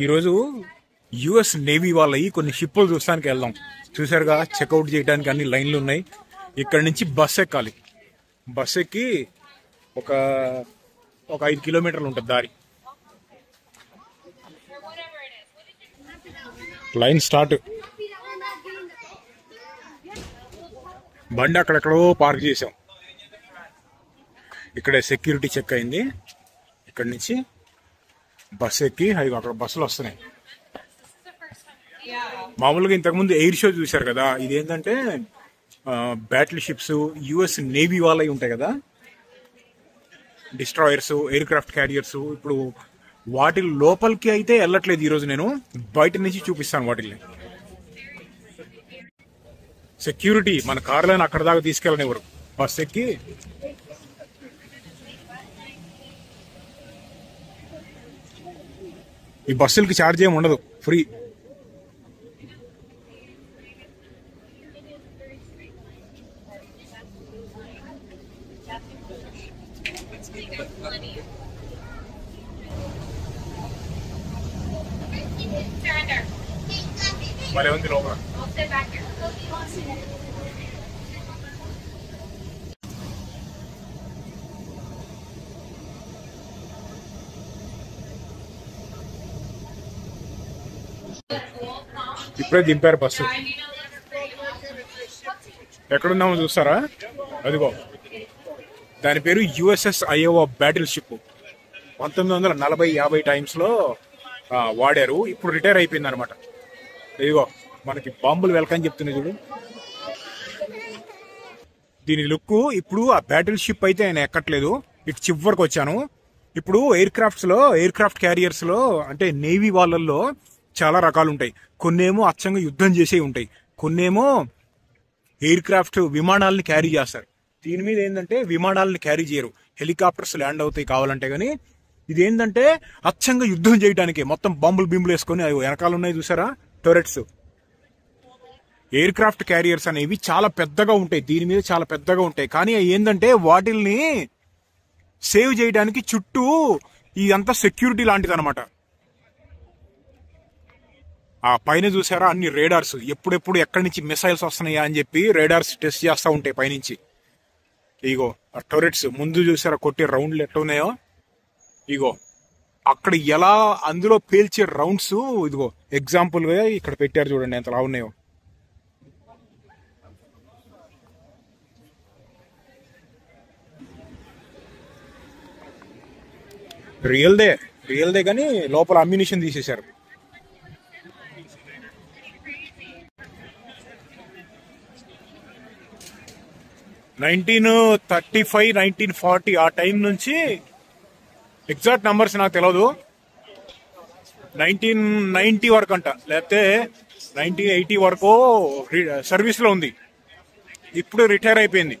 ఈరోజు US navy వాళ్ళవి కొన్ని షిప్పులు చూస్తానికి వెళ్దాం. చూసారుగా, చెక్అవుట్ చేయడానికి అన్ని లైన్లు ఉన్నాయి. ఇక్కడ నుంచి బస్ ఎక్కాలి. బస్ ఎక్కి ఒక 5 కిలోమీటర్లు ఉంటుంది దారి. Line start. బండి అక్కడెక్కడో పార్క్ చేసాం. ఇక్కడే సెక్యూరిటీ చెక్ అయింది. ఇక్కడి నుంచి బస్ ఎక్కి అక్కడ బస్సులు వస్తున్నాయి. మామూలుగా ఇంతకుముందు ఎయిర్ షో చూశారు కదా, ఇదేంటంటే బ్యాటిల్ షిప్స్ యుఎస్ నేవీ వాళ్ళవి ఉంటాయి కదా, డిస్ట్రాయర్స్, ఎయిర్ క్రాఫ్ట్ క్యారియర్స్. ఇప్పుడు వాటి లోపలికి అయితే వెళ్ళట్లేదు. ఈరోజు నేను బయట నుంచి చూపిస్తాను వాటిని. సెక్యూరిటీ మన కార్లను అక్కడ దాకా తీసుకెళ్ళనివ్వరు. బస్ ఎక్కి ఈ బస్సులకి ఛార్జ్ ఏమి ఉండదు, ఫ్రీ. భలే ఉంది లోపల. ఇప్పుడే దింపారు బస్సు. ఎక్కడున్నామో చూస్తారా, అదిగో దాని పేరు USS Iowa battle ship. 1940-50 times లో వాడారు. ఇప్పుడు రిటైర్ అయిపోయింది అనమాట. ఇదిగో మనకి బాంబులు వెల్కమ్ చెప్తుంది చూడు. దీని లుక్. ఇప్పుడు ఆ బ్యాటిల్ షిప్ అయితే ఆయన ఎక్కట్లేదు. ఇటు చివరికి వచ్చాను. ఇప్పుడు ఎయిర్ క్రాఫ్ట్ క్యారియర్స్ లో అంటే నేవీ వాళ్ళల్లో చాలా రకాలు ఉంటాయి. కొన్నేమో అచ్చంగా యుద్ధం చేసే ఉంటాయి, కొన్నేమో ఎయిర్ క్రాఫ్ట్ విమానాలని క్యారీ చేస్తారు. దీని మీద ఏంటంటే విమానాలని క్యారీ చేయరు, హెలికాప్టర్స్ ల్యాండ్ అవుతాయి కావాలంటే. కానీ ఇదేంటంటే అచ్చంగా యుద్ధం చేయడానికి మొత్తం బాంబులు బింబులు వేసుకొని అవి వెనకాల ఉన్నాయి చూసారా, టొరెట్స్. ఎయిర్ క్రాఫ్ట్ క్యారియర్స్ అనేవి చాలా పెద్దగా ఉంటాయి, దీని మీద చాలా పెద్దగా ఉంటాయి. కానీ ఏంటంటే వాటిల్ని సేవ్ చేయడానికి చుట్టూ ఇదంతా సెక్యూరిటీ లాంటిది అనమాట. ఆ పైన చూసారా అన్ని రేడార్స్, ఎప్పుడెప్పుడు ఎక్కడి నుంచి మిసైల్స్ వస్తున్నాయా అని చెప్పి రేడార్స్ టెస్ట్ చేస్తూ ఉంటాయి పైనుంచి. ఇగో ఆ టొరెట్స్ ముందు చూసారా కొట్టే రౌండ్లు ఎట్లా ఉన్నాయో. ఇగో అక్కడ ఎలా అందులో పేల్చే రౌండ్స్ ఇదిగో ఎగ్జాంపుల్ గా ఇక్కడ పెట్టారు చూడండి ఎంతలా ఉన్నాయో. రియల్దే కానీ లోపల అమ్యునిషన్ తీసేశారు. నైన్టీన్ 1935, 1940 ఆ టైం నుంచి ఎగ్జాక్ట్ నంబర్స్ నాకు తెలియదు. 1990 వరకు అంట, లేకపోతే 1980 వరకు సర్వీస్ లో ఉంది. ఇప్పుడు రిటైర్ అయిపోయింది.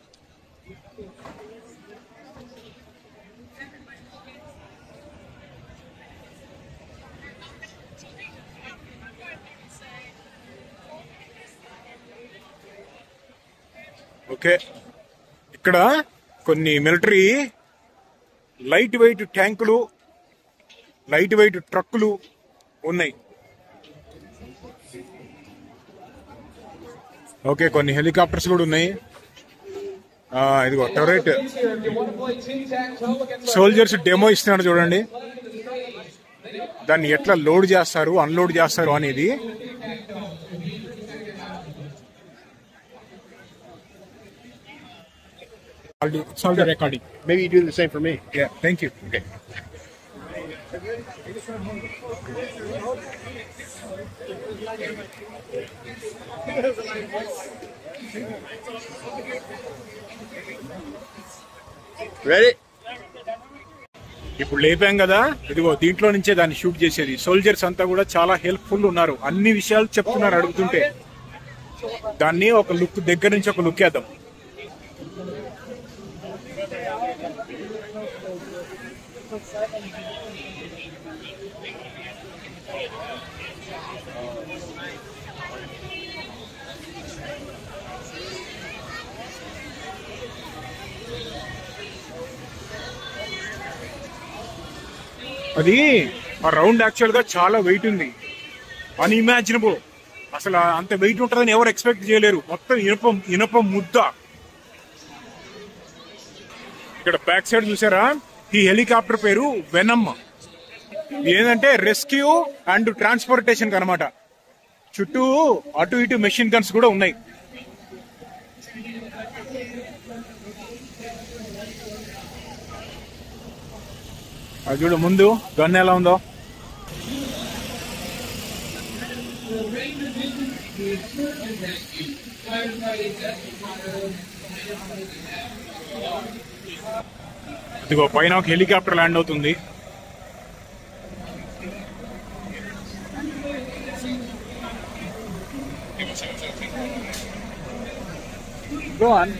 ఓకే, ఇక్కడ కొన్ని మిలిటరీ లైట్ వెయిట్ ట్యాంకులు, లైట్ వెయిట్ ట్రక్కులు ఉన్నాయి. ఓకే, కొన్ని హెలికాప్టర్స్ కూడా ఉన్నాయి. ఇదిగో టొరెట్. సోల్జర్స్ డెమో ఇస్తున్నారు చూడండి, దాన్ని ఎట్లా లోడ్ చేస్తారు అన్లోడ్ చేస్తారు అనేది. It's all the recording. Maybe you do the same for me. Yeah, thank you. Okay. Ready? ఇప్పుడు లేపాం కదా, ఇదిగో దీంట్లో నుంచే దాన్ని షూట్ చేసేది. సోల్జర్స్ అంతా కూడా చాలా హెల్ప్ఫుల్ ఉన్నారు, అన్ని విషయాలు చెప్తున్నారు అడుగుతుంటే. దాన్ని ఒక లుక్ దగ్గర నుంచి ఒక లుక్ వేద్దాం. అది ఆ రౌండ్ యాక్చువల్ గా చాలా వెయిట్ ఉంది, అన్ఇమాజినబుల్. అసలు అంత వెయిట్ ఉంటుందని ఎవరు ఎక్స్పెక్ట్ చేయలేరు. మొత్తం ఇనప ముద్ద. ఇక్కడ బ్యాక్ సైడ్ చూసారా, ఈ హెలికాప్టర్ పేరు వెనమ్. ఏంటంటే రెస్క్యూ అండ్ ట్రాన్స్పోర్టేషన్ అనమాట. చుట్టూ అటు ఇటు మెషిన్ గన్స్ కూడా ఉన్నాయి. అది చూడు ముందు గన్ ఎలా ఉందో. ఇదిగో పైన ఒక హెలికాప్టర్ ల్యాండ్ అవుతుంది. Go on.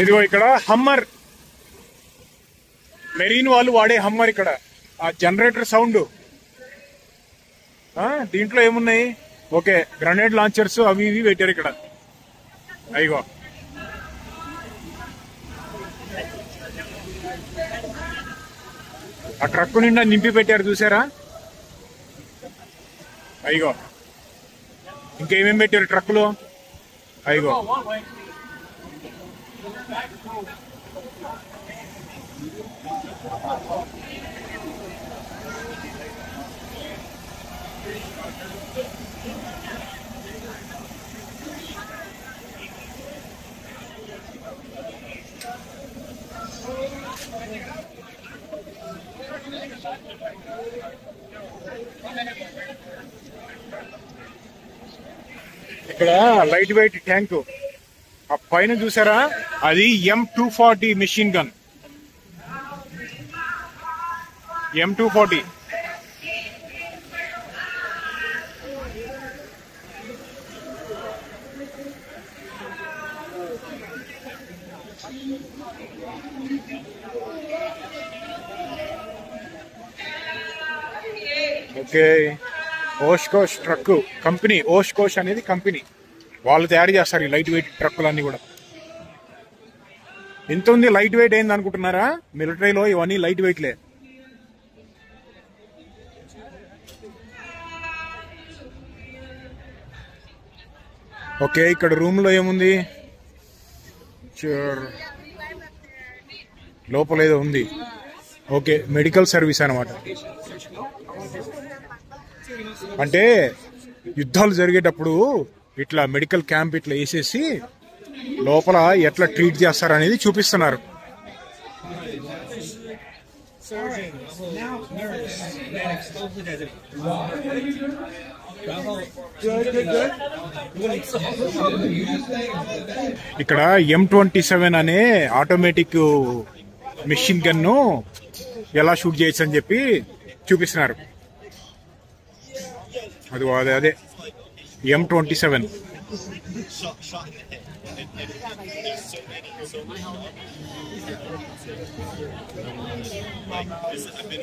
ఇదిగో ఇక్కడ హమ్మర్, మెరీన్ వాళ్ళు వాడే హమ్మర్. ఇక్కడ ఆ జనరేటర్ సౌండ్. దీంట్లో ఏమున్నాయి? ఓకే, గ్రనేడ్ లాంచర్స్ అవి ఇవి పెట్టారు ఇక్కడ. అయ్యో ఆ ట్రక్ నిండా నింపి పెట్టారు చూసారా? అయ్యో ఇంకేమేం పెట్టారు ట్రక్కులో? అయ్యో ఇక్కడ లైట్ వెయిట్ ట్యాంక్ ఆ పైన చూసారా? అది M240 machine gun. M240. Okay, Oshkosh truck company. Oshkosh అనేది కంపెనీ, వాళ్ళు తయారు చేస్తారు ఈ లైట్ వెయిట్ ట్రక్కులన్నీ కూడా. ఎంత ఉంది లైట్ వెయిట్ ఏంది అనుకుంటున్నారా? మిలిటరీలో ఇవన్నీ లైట్ వెయిట్లే. ఓకే, ఇక్కడ రూమ్ లో ఏముంది? లోపల ఏదో ఉంది. ఓకే, మెడికల్ సర్వీస్ అనమాట. అంటే యుద్ధాలు జరిగేటప్పుడు ఇట్లా మెడికల్ క్యాంప్ ఇట్లా వేసేసి లోపల ఎట్లా ట్రీట్ చేస్తారనేది చూపిస్తున్నారు. ఇక్కడ M27 అనే ఆటోమేటిక్ మెషిన్ గన్ను ఎలా షూట్ చేయొచ్చు అని చెప్పి చూపిస్తున్నారు. అదే M27. In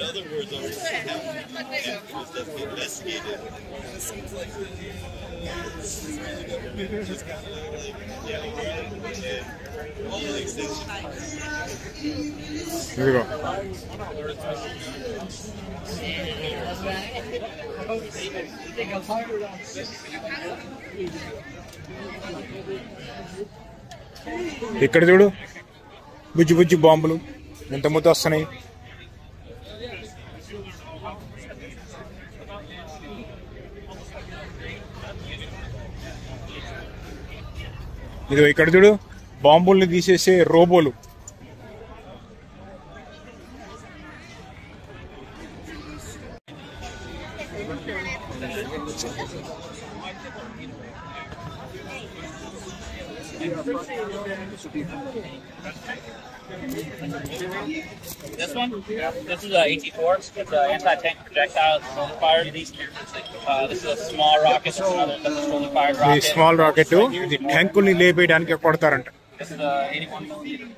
other words, I was that investigated. It seems like just kind of all the extensions. ఇదిగో ఇక్కడ చూడు బుజ్జి బుజ్జి బాంబులు ఎంత ముద్ద వస్తున్నాయి. ఇదిగో ఇక్కడ చూడు బాంబుల్ని తీసేసే రోబోలు. This one? This is a AT-4. It's an anti-tank projectile. It's solar fired. This is a small rocket. This is another solar fired ఈ rocket. స్మాల్ రాకెట్ ఇది ట్యాంకుల్ని లేపేయడానికి కొడతారంట. This is a 81 millimeter.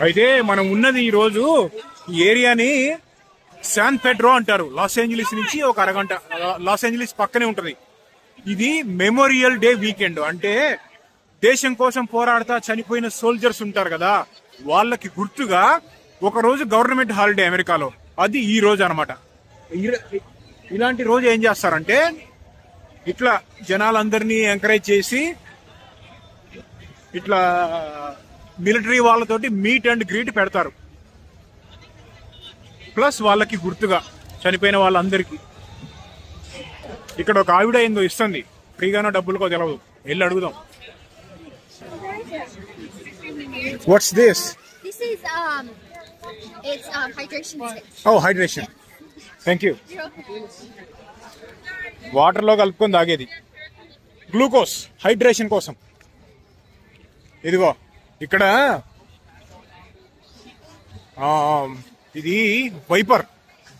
అయితే మనం ఉన్నది ఈ రోజు ఈ ఏరియాని శాన్ పెడ్రో అంటారు. లాస్ ఏంజలీస్ నుంచి ఒక అరగంట, లాస్ ఏంజలీస్ పక్కనే ఉంటది. ఇది మెమోరియల్ డే వీకెండ్. అంటే దేశం కోసం పోరాడుతా చనిపోయిన సోల్జర్స్ ఉంటారు కదా, వాళ్ళకి గుర్తుగా ఒక రోజు గవర్నమెంట్ హాలిడే అమెరికాలో. అది ఈ రోజు అనమాట. ఇలాంటి రోజు ఏం చేస్తారంటే ఇట్లా జనాలందరినీ ఎంకరేజ్ చేసి ఇట్లా మిలిటరీ వాళ్ళతోటి మీట్ అండ్ గ్రీట్ పెడతారు. ప్లస్ వాళ్ళకి గుర్తుగా చనిపోయిన వాళ్ళందరికీ. ఇక్కడ ఒక ఆవిడ ఏందో ఇస్తుంది, ఫ్రీగానో డబ్బులకో తెలవదు, వెళ్ళి అడుగుదాం. What's this? This is it's hydration stick. ఓ హైడ్రేషన్. Thank you. వాటర్ లో కలుపుకొని తాగేది, గ్లూకోజ్ హైడ్రేషన్ కోసం. ఇదిగో ఇక్కడ ఇది వైపర్,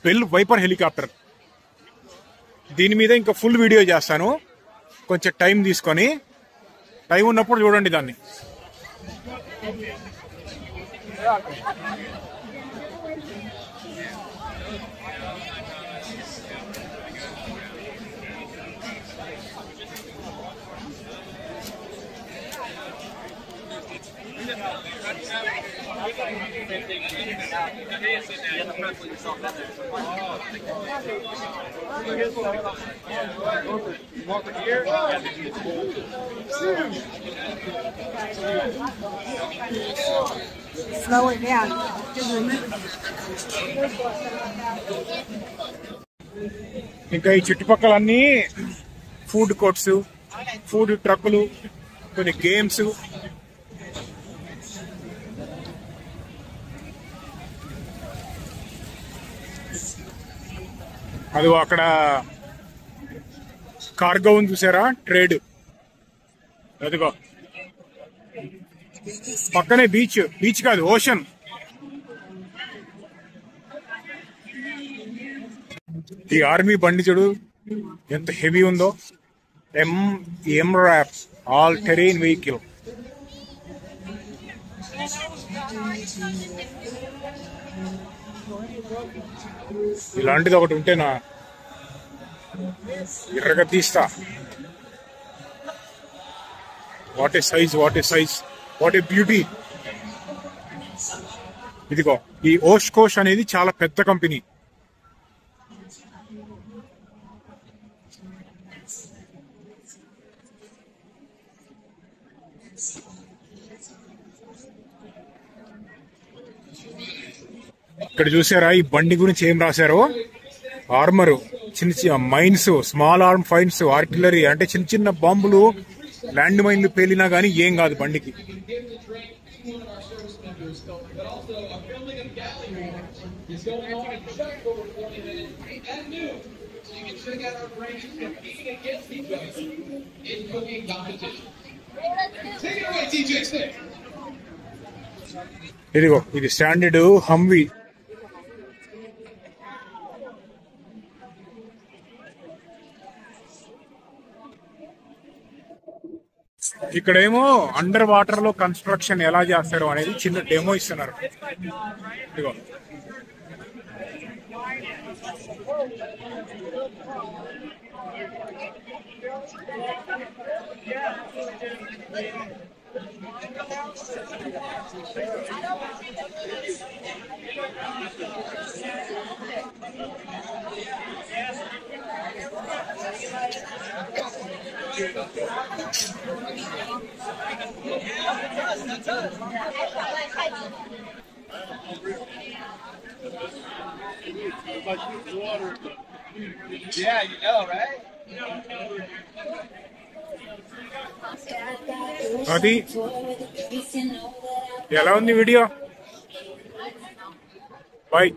బెల్ వైపర్ హెలికాప్టర్. దీని మీద ఇంకా ఫుల్ వీడియో చేస్తాను కొంచెం టైం తీసుకొని. టైం ఉన్నప్పుడు చూడండి దాన్ని. Slow it down. ఇంకా ఈ చుట్టుపక్కలన్నీ ఫుడ్ కోర్ట్స్, ఫుడ్ ట్రక్కులు, కొన్ని గేమ్స్. అది అక్కడ కార్గో ఉంది చూసారా, ట్రేడ్. అదిగో పక్కనే బీచ్, బీచ్ కాదు ఓషన్. ఈ ఆర్మీ బండి చూడు ఎంత హెవీ ఉందో. MRAP all terrain vehicle. ఇలాంటిది ఒకటి ఉంటేనా ఎర్రగా తీస్తా. What a size, what a size, what a beauty. ఇదిగో ఈ ఓష్కోష్ అనేది చాలా పెద్ద కంపెనీ. ఇక్కడ చూసారా ఈ బండి గురించి ఏం రాశారో? ఆర్మర్, చిన్న చిన్న mines, small arm fines, artillery, అంటే చిన్న చిన్న బాంబులు, ల్యాండ్ మైన్లు పేలినా గానీ ఏం కాదు బండికి. ఇదిగో ఇది స్టాండర్డ్ హమ్వీ. ఇక్కడేమో అండర్ వాటర్ లో కన్స్ట్రక్షన్ ఎలా చేస్తారు అనేది చిన్న డెమో ఇస్తున్నారు. ఇదిగో Yeah, you know, right? అది ఎలా ఉంది వీడియో? బాయ్.